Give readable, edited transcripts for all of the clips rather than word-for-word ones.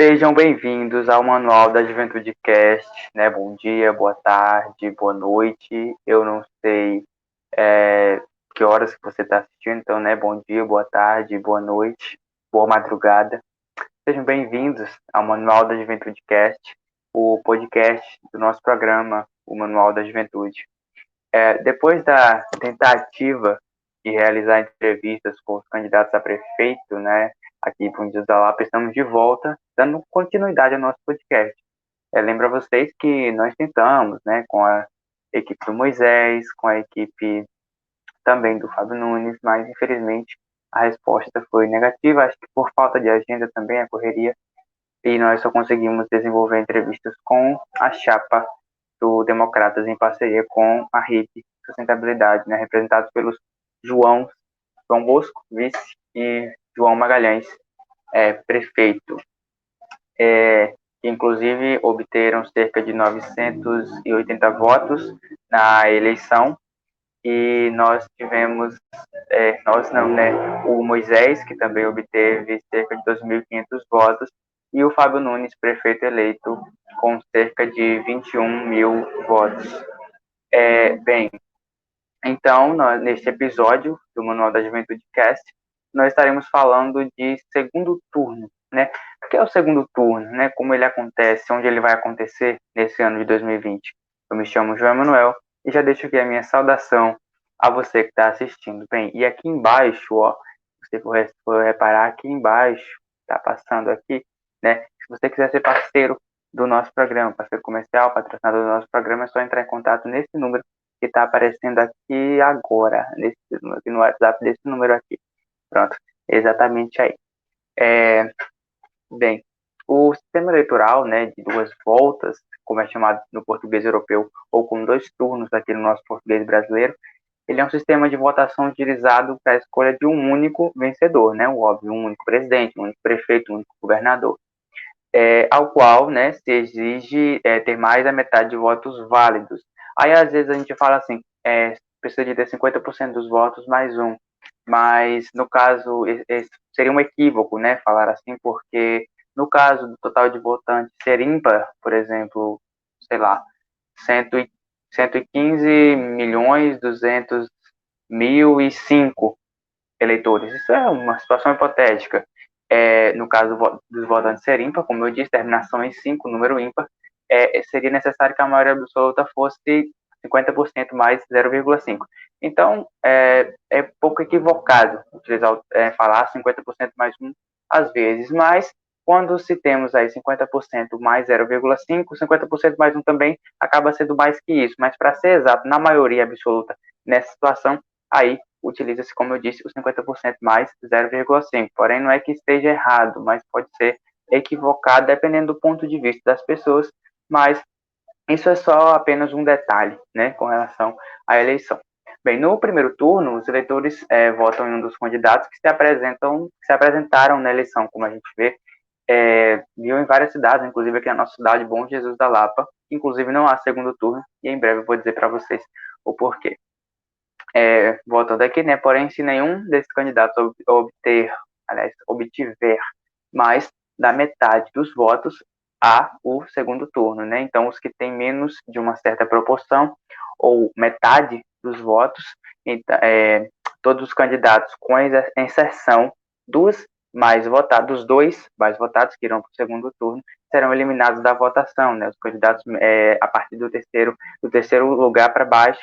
Sejam bem-vindos ao Manual da Juventude Cast, né? Bom dia, boa tarde, boa noite. Eu não sei que horas que você está assistindo, então, né? Bom dia, boa tarde, boa noite, boa madrugada. Sejam bem-vindos ao Manual da Juventude Cast, o podcast do nosso programa, o Manual da Juventude. Depois da tentativa de realizar entrevistas com os candidatos a prefeito, né, aqui para o Unidos da Lapa, estamos de volta, dando continuidade ao nosso podcast. Lembro a vocês que nós tentamos, né, com a equipe do Moisés, com a equipe também do Fábio Nunes, mas infelizmente a resposta foi negativa, acho que por falta de agenda também, a correria, e nós só conseguimos desenvolver entrevistas com a chapa do Democratas em parceria com a Rede Sustentabilidade, né, representados pelos João Bosco, vice, e João Magalhães, prefeito, que inclusive obteram cerca de 980 votos na eleição, e nós tivemos, nós não, né, o Moisés, que também obteve cerca de 2.500 votos, e o Fábio Nunes, prefeito eleito, com cerca de 21 mil votos. Bem, então, neste episódio do Manual da Juventude Cast, nós estaremos falando de segundo turno, né? O que é o segundo turno, né? Como ele acontece, onde ele vai acontecer nesse ano de 2020. Eu me chamo João Emanuel e já deixo aqui a minha saudação a você que está assistindo. Bem, e aqui embaixo, ó, se você for reparar aqui embaixo, está passando aqui, né? Se você quiser ser parceiro do nosso programa, parceiro comercial, patrocinador do nosso programa, é só entrar em contato nesse número que está aparecendo aqui agora, aqui no WhatsApp desse número aqui. Pronto, exatamente aí. Bem, o sistema eleitoral, né, de duas voltas, como é chamado no português europeu, ou com dois turnos aqui no nosso português brasileiro, ele é um sistema de votação utilizado para a escolha de um único vencedor, né, o óbvio, um único presidente, um único prefeito, um único governador, ao qual, né, se exige ter mais da metade de votos válidos. Aí, às vezes, a gente fala assim, precisa de ter 50% dos votos mais um, mas, no caso, seria um equívoco, né, falar assim, porque, no caso do total de votantes ser ímpar, por exemplo, sei lá, 115 milhões 200 mil e 5 eleitores. Isso é uma situação hipotética. No caso dos votantes ser ímpar, como eu disse, terminação em 5, número ímpar, seria necessário que a maioria absoluta fosse 50% mais 0,5. Então, é pouco equivocado utilizar, falar 50% mais 1 às vezes, mas quando se temos aí 50% mais 0,5, 50% mais 1 também acaba sendo mais que isso, mas para ser exato, na maioria absoluta nessa situação, aí utiliza-se, como eu disse, os 50% mais 0,5. Porém, não é que esteja errado, mas pode ser equivocado dependendo do ponto de vista das pessoas, mas isso é só apenas um detalhe, né, com relação à eleição. Bem, no primeiro turno, os eleitores votam em um dos candidatos que se apresentaram na eleição, como a gente vê, viu em várias cidades, inclusive aqui na nossa cidade, Bom Jesus da Lapa. Inclusive não há segundo turno, e em breve eu vou dizer para vocês o porquê. Voltando aqui, né? Porém, se nenhum desses candidatos obtiver mais da metade dos votos, há o segundo turno, né? Então, os que têm menos de uma certa proporção ou metade dos votos, então, todos os candidatos, com exceção dos dois mais votados que irão para o segundo turno, serão eliminados da votação, né? Os candidatos, a partir do terceiro lugar para baixo,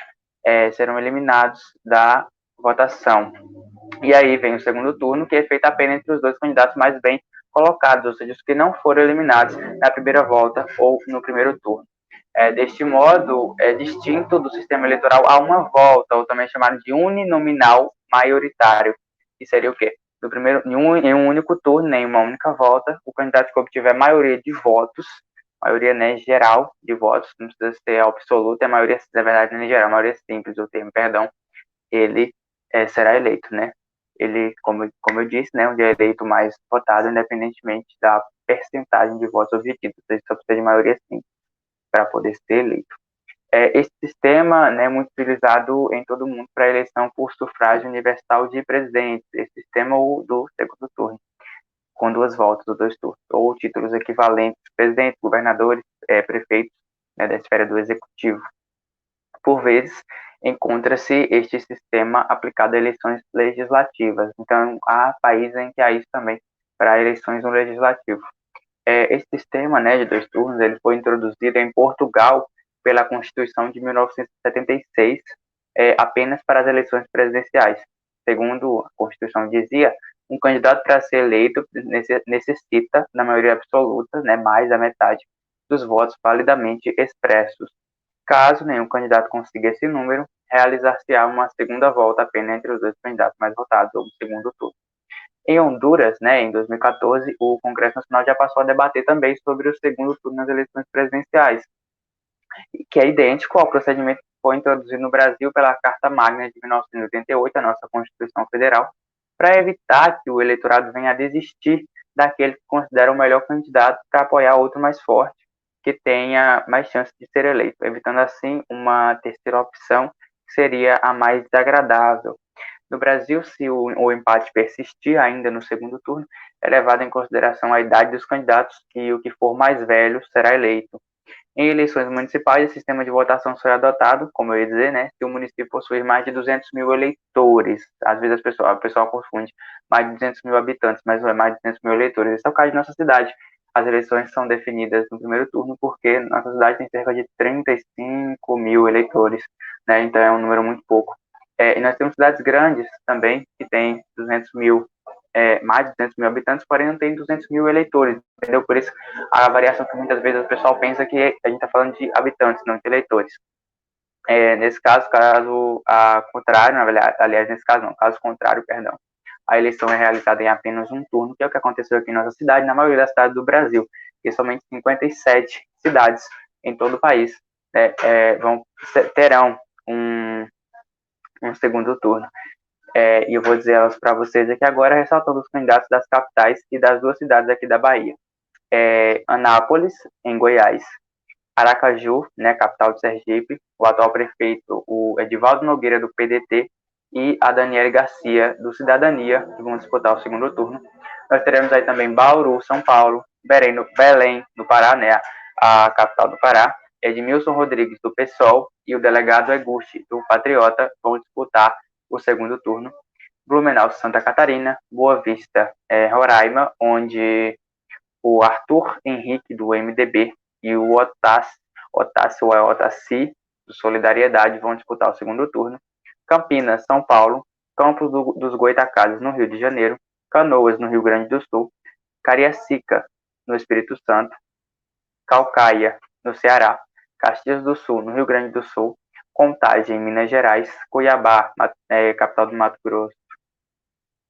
serão eliminados da votação. E aí vem o segundo turno, que é feito apenas entre os dois candidatos mais bem colocados, ou seja, os que não foram eliminados na primeira volta ou no primeiro turno. Deste modo, é distinto do sistema eleitoral a uma volta, ou também chamado de uninominal maioritário, que seria o quê? Em um único turno, em uma única volta, o candidato que obtiver maioria de votos, maioria, né, geral de votos, não precisa ser absoluta, é a maioria, na verdade, não é geral, a maioria simples, o termo, perdão, ele será eleito, né? Ele, como eu disse, né, onde é eleito mais votado, independentemente da percentagem de votos obtidos, ele só precisa de maioria simples para poder ser eleito. Esse sistema, né, é muito utilizado em todo o mundo para eleição por sufrágio universal de presidentes, esse sistema do segundo turno. com 2 voltas ou 2 turnos, ou títulos equivalentes, presidente, governadores, prefeitos, né, da esfera do executivo. Por vezes, encontra-se este sistema aplicado a eleições legislativas. Então, há países em que há isso também para eleições no legislativo. Esse sistema, né, de 2 turnos, ele foi introduzido em Portugal pela Constituição de 1976, apenas para as eleições presidenciais. Segundo a Constituição dizia, um candidato para ser eleito necessita, na maioria absoluta, né, mais da metade dos votos validamente expressos. Caso nenhum candidato consiga esse número, realizar-se-á uma segunda volta apenas entre os 2 candidatos mais votados, ou um segundo turno. Em Honduras, né, em 2014, o Congresso Nacional já passou a debater também sobre o segundo turno nas eleições presidenciais, que é idêntico ao procedimento que foi introduzido no Brasil pela Carta Magna de 1988, a nossa Constituição Federal, para evitar que o eleitorado venha a desistir daquele que considera o melhor candidato para apoiar outro mais forte, que tenha mais chance de ser eleito, evitando assim uma terceira opção, que seria a mais desagradável. No Brasil, se o empate persistir ainda no segundo turno, é levado em consideração a idade dos candidatos e o que for mais velho será eleito. Em eleições municipais, o sistema de votação foi adotado, como eu ia dizer, né, se o município possuir mais de 200 mil eleitores. Às vezes a pessoa confunde mais de 200 mil habitantes, mas não é mais de 200 mil eleitores. Esse é o caso de nossa cidade. As eleições são definidas no primeiro turno porque nossa cidade tem cerca de 35 mil eleitores, né, então é um número muito pouco. E nós temos cidades grandes também, que têm 200 mil, mais de 200 mil habitantes, porém não tem 200 mil eleitores, entendeu? Por isso, a variação que muitas vezes o pessoal pensa que a gente está falando de habitantes, não de eleitores. Nesse caso contrário, aliás, nesse caso não, caso contrário, perdão, a eleição é realizada em apenas um turno, que é o que aconteceu aqui em nossa cidade, na maioria das cidades do Brasil, e somente 57 cidades em todo o país terão um segundo turno. E eu vou dizer elas para vocês aqui agora, ressaltando os candidatos das capitais e das 2 cidades aqui da Bahia. Anápolis, em Goiás, Aracaju, né, capital de Sergipe, o atual prefeito, o Edivaldo Nogueira, do PDT, e a Daniele Garcia, do Cidadania, que vão disputar o segundo turno. Nós teremos aí também Bauru, São Paulo, Belém, no Pará, né, a capital do Pará, Edmilson Rodrigues, do PSOL, e o delegado Eguchi, do Patriota, vão disputar o segundo turno. Blumenau, Santa Catarina, Boa Vista, Roraima, onde o Arthur Henrique, do MDB, e o Otaci, do Solidariedade, vão disputar o segundo turno. Campinas, São Paulo, Campos dos Goytacazes, no Rio de Janeiro, Canoas, no Rio Grande do Sul, Cariacica, no Espírito Santo, Calcaia, no Ceará, Caxias do Sul, no Rio Grande do Sul, Contagem, em Minas Gerais, Cuiabá, capital do Mato Grosso.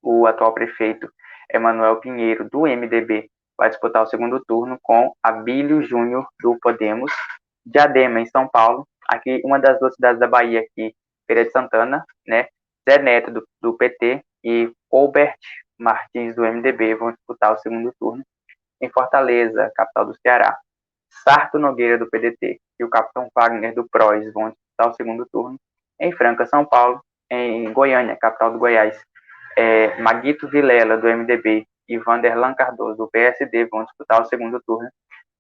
O atual prefeito Emanuel Pinheiro, do MDB, vai disputar o segundo turno com Abílio Júnior, do Podemos. Diadema, em São Paulo, aqui uma das 2 cidades da Bahia, aqui, Feira de Santana, né? Zé Neto, do PT, e Colbert Martins, do MDB, vão disputar o segundo turno. Em Fortaleza, capital do Ceará, Sarto Nogueira, do PDT, e o capitão Wagner, do PROS, vão disputar o segundo turno. Em Franca, São Paulo, em Goiânia, capital do Goiás, Maguito Vilela, do MDB, e Vanderlan Cardoso, do PSD, vão disputar o segundo turno.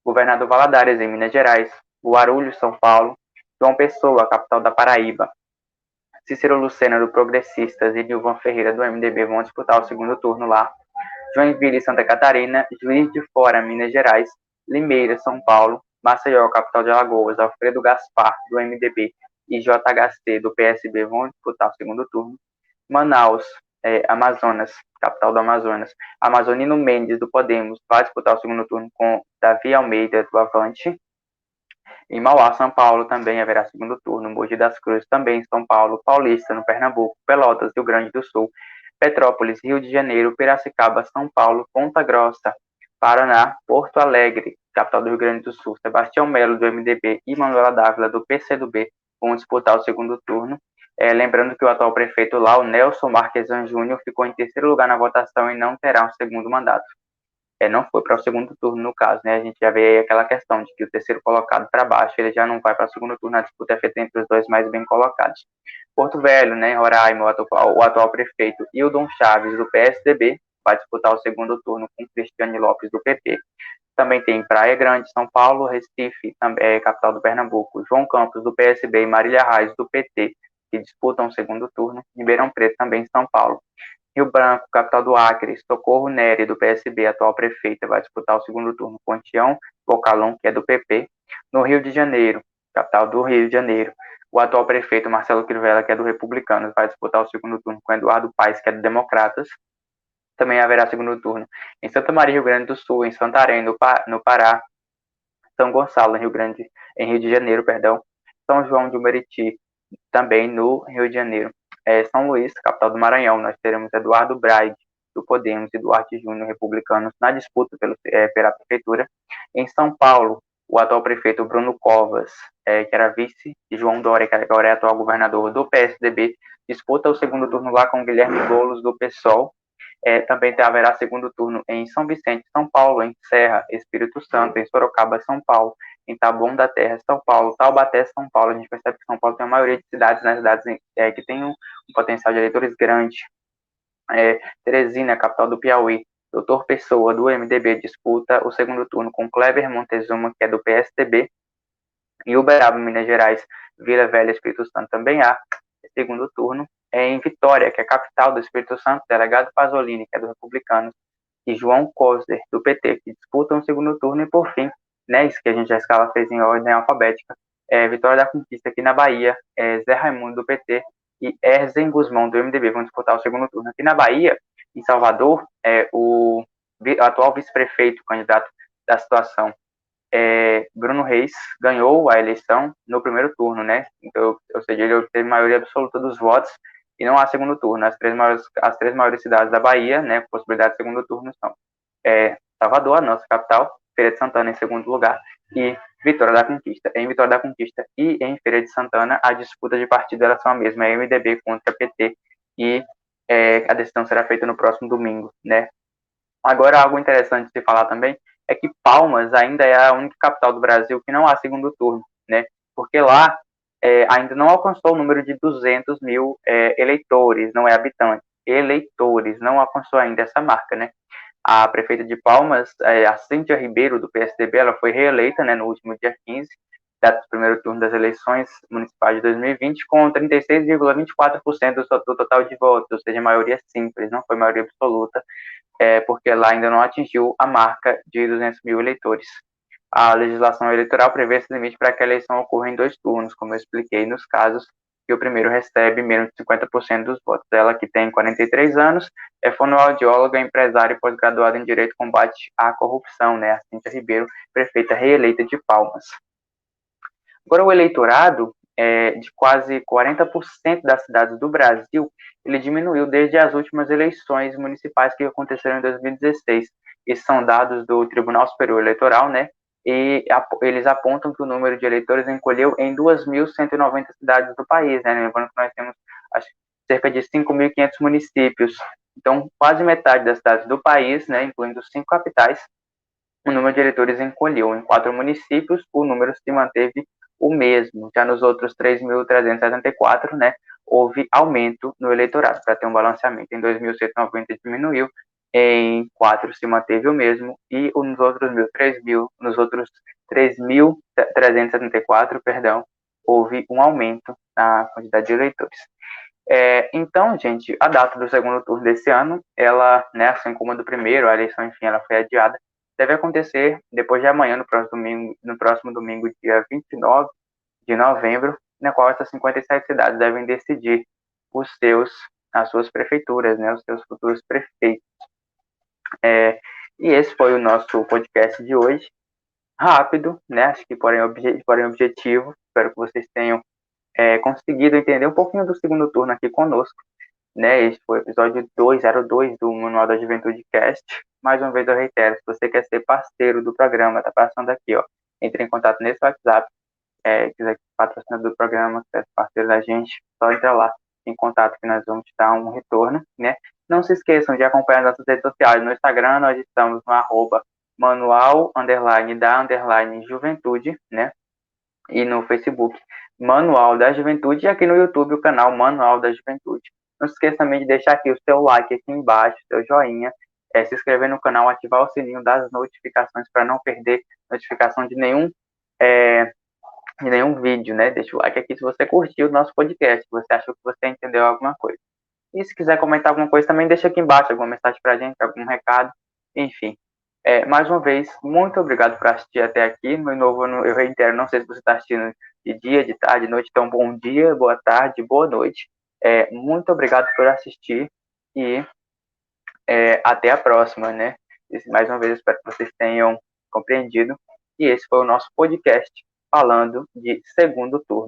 Governador Valadares, em Minas Gerais, Guarulhos, São Paulo, João Pessoa, capital da Paraíba, Cícero Lucena, do Progressistas, e Nilvan Ferreira, do MDB, vão disputar o segundo turno lá. Joinville, Santa Catarina, Juiz de Fora, Minas Gerais, Limeira, São Paulo, Maceió, capital de Alagoas, Alfredo Gaspar, do MDB, e JHC, do PSB, vão disputar o segundo turno. Manaus, Amazonas, capital do Amazonas, Amazonino Mendes, do Podemos, vai disputar o segundo turno com Davi Almeida, do Avante. Em Mauá, São Paulo, também haverá segundo turno. Mogi das Cruzes, também em São Paulo. Paulista, no Pernambuco. Pelotas, Rio Grande do Sul. Petrópolis, Rio de Janeiro. Piracicaba, São Paulo. Ponta Grossa, Paraná. Porto Alegre, capital do Rio Grande do Sul. Sebastião Melo, do MDB, e Manuela Dávila, do PCdoB, vão disputar o segundo turno. Lembrando que o atual prefeito lá, o Nelson Marquesan Júnior, ficou em terceiro lugar na votação e não terá um segundo mandato. Não foi para o segundo turno, no caso, né? A gente já vê aí aquela questão de que o terceiro colocado para baixo, ele já não vai para o segundo turno, a disputa é feita entre os 2 mais bem colocados. Porto Velho, né, Roraima, o atual prefeito Hildon Chaves, do PSDB, vai disputar o segundo turno com Cristiane Lopes, do PP. Também tem Praia Grande, São Paulo, Recife, capital do Pernambuco, João Campos, do PSB, e Marília Reis, do PT, que disputam o segundo turno. Ribeirão Preto, também São Paulo. Rio Branco, capital do Acre, Socorro Nery, do PSB, atual prefeita, vai disputar o segundo turno com Tião Bocalon, que é do PP. No Rio de Janeiro, capital do Rio de Janeiro, o atual prefeito Marcelo Crivella, que é do Republicanos, vai disputar o segundo turno com Eduardo Paes, que é do Democratas. Também haverá segundo turno em Santa Maria, Rio Grande do Sul, em Santarém, no Pará, São Gonçalo, em Rio de Janeiro, perdão, São João de Meriti, também no Rio de Janeiro. São Luís, capital do Maranhão, nós teremos Eduardo Braide, do Podemos, e Duarte Júnior, republicanos, na disputa pela prefeitura. Em São Paulo, o atual prefeito Bruno Covas, que era vice de João Dória, que agora é atual governador do PSDB, disputa o segundo turno lá com Guilherme Boulos, do PSOL. Também haverá segundo turno em São Vicente, São Paulo, em Serra, Espírito Santo, em Sorocaba, São Paulo, em Taboão da Terra, São Paulo, Taubaté, São Paulo. A gente percebe que São Paulo tem a maioria de cidades, nas cidades que tem um potencial de eleitores grande. Teresina, capital do Piauí, Doutor Pessoa, do MDB, disputa o segundo turno com Kleber Montezuma, que é do PSDB. Em Uberaba, Minas Gerais, Vila Velha, Espírito Santo, também há segundo turno. Em Vitória, que é a capital do Espírito Santo, delegado Pasolini, que é do Republicanos, e João Cosler, do PT, que disputam o segundo turno. E por fim, né, isso que a gente, a escala fez em ordem alfabética, Vitória da Conquista, aqui na Bahia, Zé Raimundo, do PT, e Erzen Guzmão, do MDB, vão disputar o segundo turno. Aqui na Bahia, em Salvador, o atual vice-prefeito, candidato da situação, Bruno Reis, ganhou a eleição no primeiro turno, né? Então, ou seja, ele obteve maioria absoluta dos votos e não há segundo turno. As três maiores cidades da Bahia, né, com possibilidade de segundo turno são Salvador, a nossa capital, Feira de Santana em segundo lugar, e Vitória da Conquista. Em Vitória da Conquista e em Feira de Santana, a disputa de partido era só a mesma, é MDB contra PT, e a decisão será feita no próximo domingo, né? Agora, algo interessante de falar também é que Palmas ainda é a única capital do Brasil que não há segundo turno, né? Porque lá ainda não alcançou o número de 200 mil eleitores, não é habitantes, eleitores, não alcançou ainda essa marca, né? A prefeita de Palmas, a Cíntia Ribeiro, do PSDB, ela foi reeleita, né, no último dia 15, data do primeiro turno das eleições municipais de 2020, com 36,24% do total de votos, ou seja, maioria simples, não foi maioria absoluta, porque lá ainda não atingiu a marca de 200 mil eleitores. A legislação eleitoral prevê esse limite para que a eleição ocorra em 2 turnos, como eu expliquei, nos casos que o primeiro recebe menos de 50% dos votos. Ela, que tem 43 anos, é fonoaudióloga, empresária e pós-graduada em Direito e Combate à Corrupção, né? A Cíntia Ribeiro, prefeita reeleita de Palmas. Agora, o eleitorado de quase 40% das cidades do Brasil, ele diminuiu desde as últimas eleições municipais que aconteceram em 2016. Esses são dados do Tribunal Superior Eleitoral, né? E eles apontam que o número de eleitores encolheu em 2.190 cidades do país, né? Lembrando que nós temos cerca de 5.500 municípios. Então, quase metade das cidades do país, né, incluindo 5 capitais, o número de eleitores encolheu. Em 4 municípios, o número se manteve o mesmo. Já nos outros 3.374, né, houve aumento no eleitorado, para ter um balanceamento. Em 2.190 diminuiu, em 4 se manteve o mesmo, e nos outros 3.374, perdão, houve um aumento na quantidade de eleitores. Então, gente, a data do segundo turno desse ano, ela, né, assim como a do primeiro, a eleição, enfim, ela foi adiada, deve acontecer depois de amanhã, no próximo domingo, dia 29 de novembro, na qual essas 57 cidades devem decidir as suas prefeituras, né, os seus futuros prefeitos. E esse foi o nosso podcast de hoje. Rápido, né, acho que porém objetivo. Espero que vocês tenham conseguido entender um pouquinho do segundo turno aqui conosco, né? Este foi o episódio 202 do Manual da Juventude Cast. Mais uma vez eu reitero, se você quer ser parceiro do programa, tá passando aqui, ó, entre em contato nesse WhatsApp, quiser ser patrocinador do programa, quiser ser parceiro da gente, só entra lá em contato que nós vamos te dar um retorno, né? Não se esqueçam de acompanhar nossas redes sociais. No Instagram nós estamos no @manual_da_juventude, né? E no Facebook, Manual da Juventude, e aqui no YouTube, o canal Manual da Juventude. Não se esqueça também de deixar aqui o seu like aqui embaixo, seu joinha, se inscrever no canal, ativar o sininho das notificações para não perder notificação é, de nenhum vídeo, né? Deixa o like aqui se você curtiu o nosso podcast, se você achou que você entendeu alguma coisa. E se quiser comentar alguma coisa também, deixa aqui embaixo alguma mensagem pra gente, algum recado, enfim. Mais uma vez, muito obrigado por assistir até aqui. De novo, eu reitero, não sei se você está assistindo de dia, de tarde, de noite, então bom dia, boa tarde, boa noite. Muito obrigado por assistir e até a próxima, né? Mais uma vez, espero que vocês tenham compreendido. E esse foi o nosso podcast falando de segundo turno.